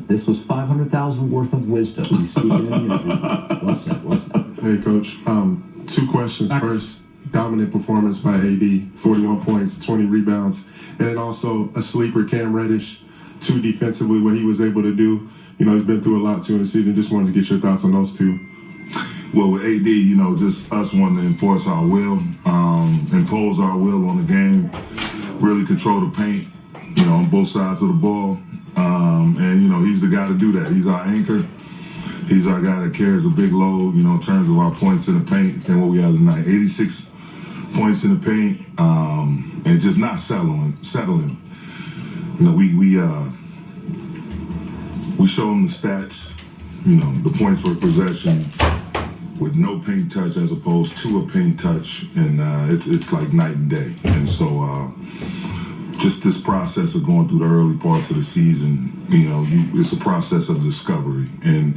questions. This was 500,000 worth of wisdom. He's speaking in the interview. Well said, well said. Hey, Coach. 2 questions. First, dominant performance by AD, 41 points, 20 rebounds, and then also a sleeper, Cam Reddish, 2 defensively, what he was able to do. You know, he's been through a lot, too, in the season. Just wanted to get your thoughts on those 2. Well, with AD, you know, just us wanting to enforce our will, impose our will on the game, really control the paint, you know, on both sides of the ball. And, you know, he's the guy to do that. He's our anchor. He's our guy that carries a big load, you know, in terms of our points in the paint and what we have tonight. 86 points in the paint, and just not settling. You know, we show them the stats, you know, the points per possession with no paint touch as opposed to a paint touch, and it's like night and day. And so just this process of going through the early parts of the season, you know, it's a process of discovery, and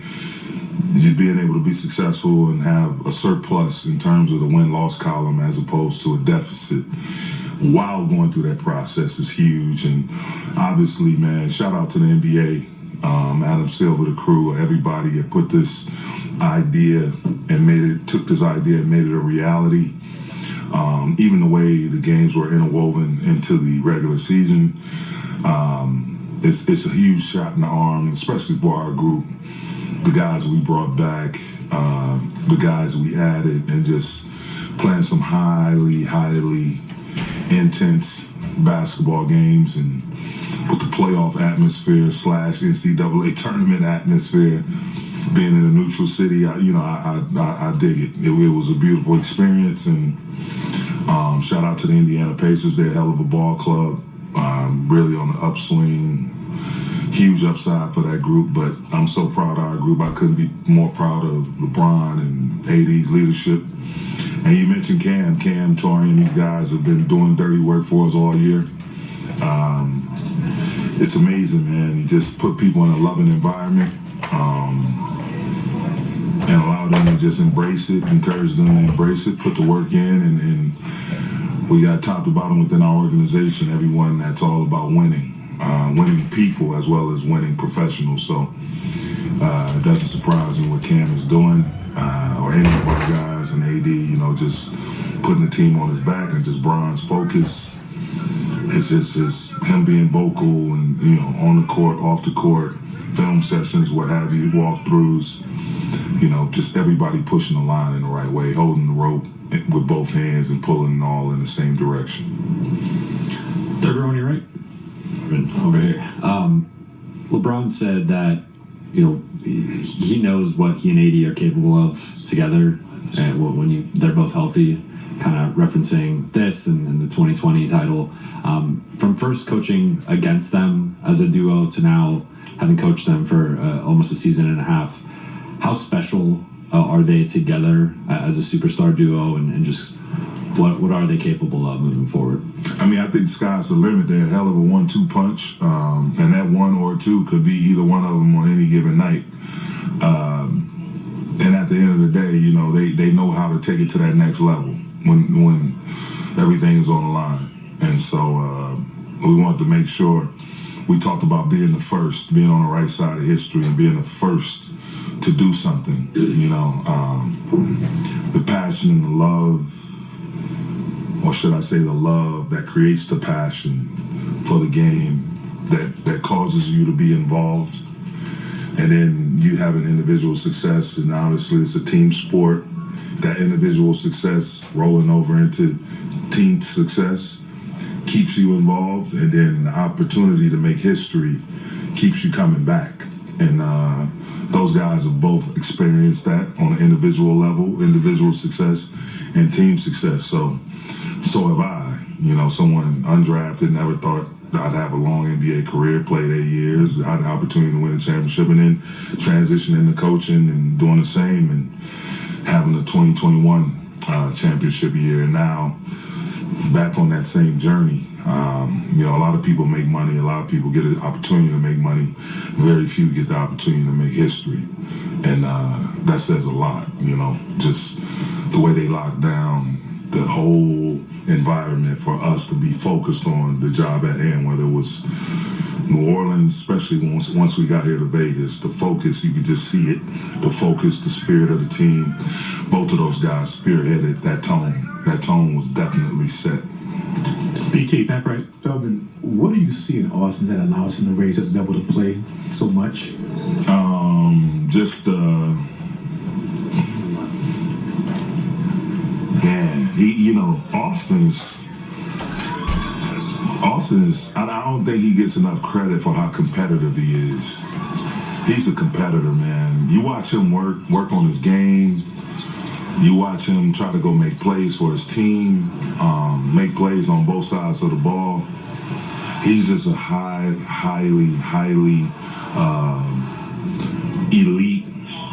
you being able to be successful and have a surplus in terms of the win-loss column as opposed to a deficit while going through that process is huge. And obviously, man, shout out to the NBA, Adam Silver, the crew, everybody that put this idea and took this idea and made it a reality. Even the way the games were interwoven into the regular season, it's a huge shot in the arm, especially for our group. The guys we brought back, the guys we added, and just playing some highly intense basketball games, and with the playoff atmosphere / NCAA tournament atmosphere, being in a neutral city, I dig it. It was a beautiful experience, and shout out to the Indiana Pacers. They're a hell of a ball club, really on the upswing. Huge upside for that group, but I'm so proud of our group. I couldn't be more proud of LeBron and AD's leadership. And you mentioned Cam, Torian, these guys have been doing dirty work for us all year. It's amazing, man. You just put people in a loving environment and allow them to just embrace it, encourage them to embrace it, put the work in, and we got top to bottom within our organization, everyone that's all about winning. Winning people as well as winning professionals. So it doesn't surprise me what Cam is doing, or any of our guys, and AD, you know, just putting the team on his back and just Bron's focus. It's just him being vocal and, you know, on the court, off the court, film sessions, what have you, walkthroughs, you know, just everybody pushing the line in the right way, holding the rope with both hands and pulling it all in the same direction. Third row on your right. Over here. LeBron said that, you know, he knows what he and AD are capable of together, and when they're both healthy, kind of referencing this and the 2020 title. From first coaching against them as a duo to now having coached them for almost a season and a half, how special are they together as a superstar duo, and just what are they capable of moving forward? I mean, I think the sky's the limit. They're a hell of a 1-2 punch, and that 1 or 2 could be either one of them on any given night. And at the end of the day, you know, they know how to take it to that next level when everything is on the line. And so we wanted to make sure we talked about being the first, being on the right side of history, and being the first to do something. You know, the passion and the love, or should I say the love that creates the passion for the game that causes you to be involved. And then you have an individual success, and obviously it's a team sport. That individual success rolling over into team success keeps you involved, and then the opportunity to make history keeps you coming back. And those guys have both experienced that on an individual level, individual success and team success. So have I. You know, someone undrafted, never thought I'd have a long NBA career, played 8 years, I had the opportunity to win a championship, and then transition into coaching and doing the same, and having the 2021 championship year, and now back on that same journey. You know, a lot of people make money, a lot of people get an opportunity to make money, very few get the opportunity to make history, and that says a lot. You know, just the way they lock down the whole environment for us to be focused on the job at hand, whether it was New Orleans, especially once we got here to Vegas, the focus, you could just see it. The focus, the spirit of the team. Both of those guys spearheaded that tone. That tone was definitely set. BT, back right. Darvin, what do you see in Austin that allows him to raise his level to play so much? Man, Austin's, I don't think he gets enough credit for how competitive he is. He's a competitor, man. You watch him work on his game. You watch him try to go make plays for his team, make plays on both sides of the ball. He's just a highly elite,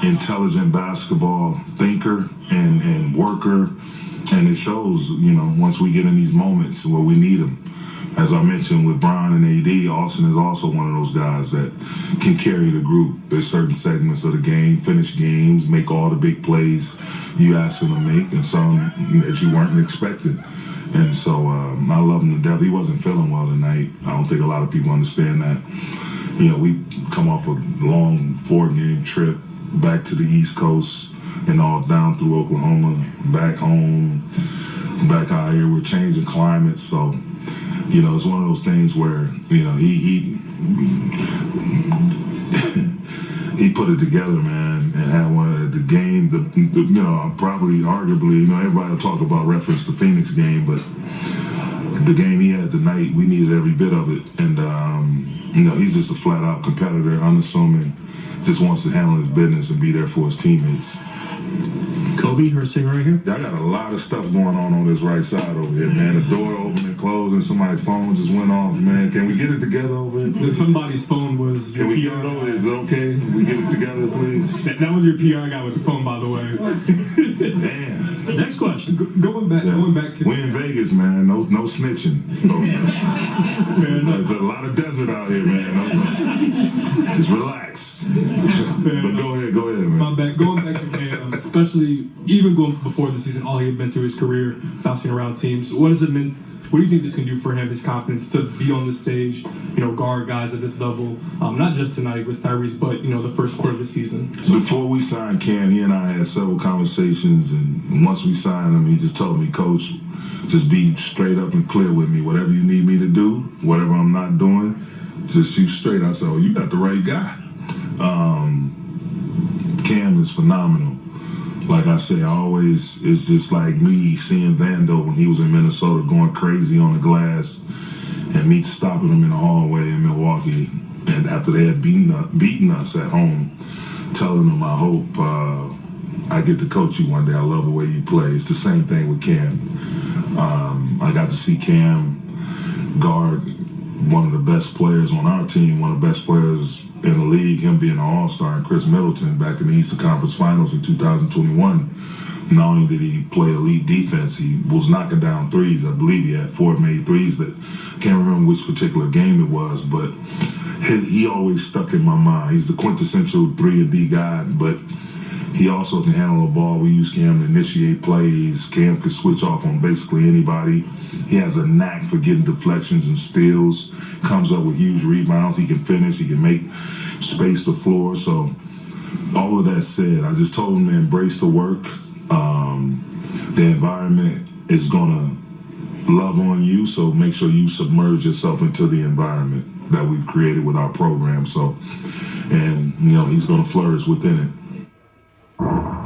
intelligent basketball thinker and worker. And it shows, once we get in these moments where we need him. As I mentioned with Bron and AD, Austin is also one of those guys that can carry the group at certain segments of the game, finish games, make all the big plays you ask him to make, and some that you weren't expecting. And so I love him to death. He wasn't feeling well tonight. I don't think a lot of people understand that. We come off a long 4-game trip back to the East Coast and all down through Oklahoma, back home, back out here. We're changing climates, so it's one of those things where he put it together, man, and had one of the game. Probably arguably, everybody will talk about reference the Phoenix game, but the game he had tonight, we needed every bit of it. And he's just a flat out competitor, unassuming, just wants to handle his business and be there for his teammates. Kobe, her sitting right here. I got a lot of stuff going on this right side over here, man. The door opened and closed, and somebody's phone just went off, man. Can we get it together over here? Somebody's phone was your Can we PR. get it over? Is it okay? We get it together, please. That was your PR guy with the phone, by the way. Damn. Next question. Going back to We in Vegas, man. No snitching. Man, There's a lot of desert out here, man. Just relax. But go ahead, man. My bad. Going back to Cam, especially even going before the season, all he had been through his career, bouncing around teams. What does it mean? What do you think this can do for him, his confidence to be on the stage, guard guys at this level, not just tonight with Tyrese, but, the first quarter of the season? So before we signed Cam, he and I had several conversations, and once we signed him, he just told me, Coach, just be straight up and clear with me. Whatever you need me to do, whatever I'm not doing, just shoot straight. I said, oh, you got the right guy. Cam is phenomenal. Like I say, it's just like me seeing Vando when he was in Minnesota going crazy on the glass, and me stopping him in the hallway in Milwaukee, and after they had beaten us at home, telling him, I hope I get to coach you one day. I love the way you play. It's the same thing with Cam. I got to see Cam guard one of the best players on our team, one of the best players in the league, him being an all-star, and Chris Middleton back in the Eastern Conference Finals in 2021. Not only did he play elite defense, he was knocking down threes. I believe he had 4 made threes that, can't remember which particular game it was, but he always stuck in my mind. He's the quintessential 3-and-D guy, but he also can handle the ball. We use Cam to initiate plays. Cam can switch off on basically anybody. He has a knack for getting deflections and steals, comes up with huge rebounds. He can finish, he can make space the floor. So all of that said, I just told him to embrace the work. The environment is gonna love on you, so make sure you submerge yourself into the environment that we've created with our program. So, and he's gonna flourish within it.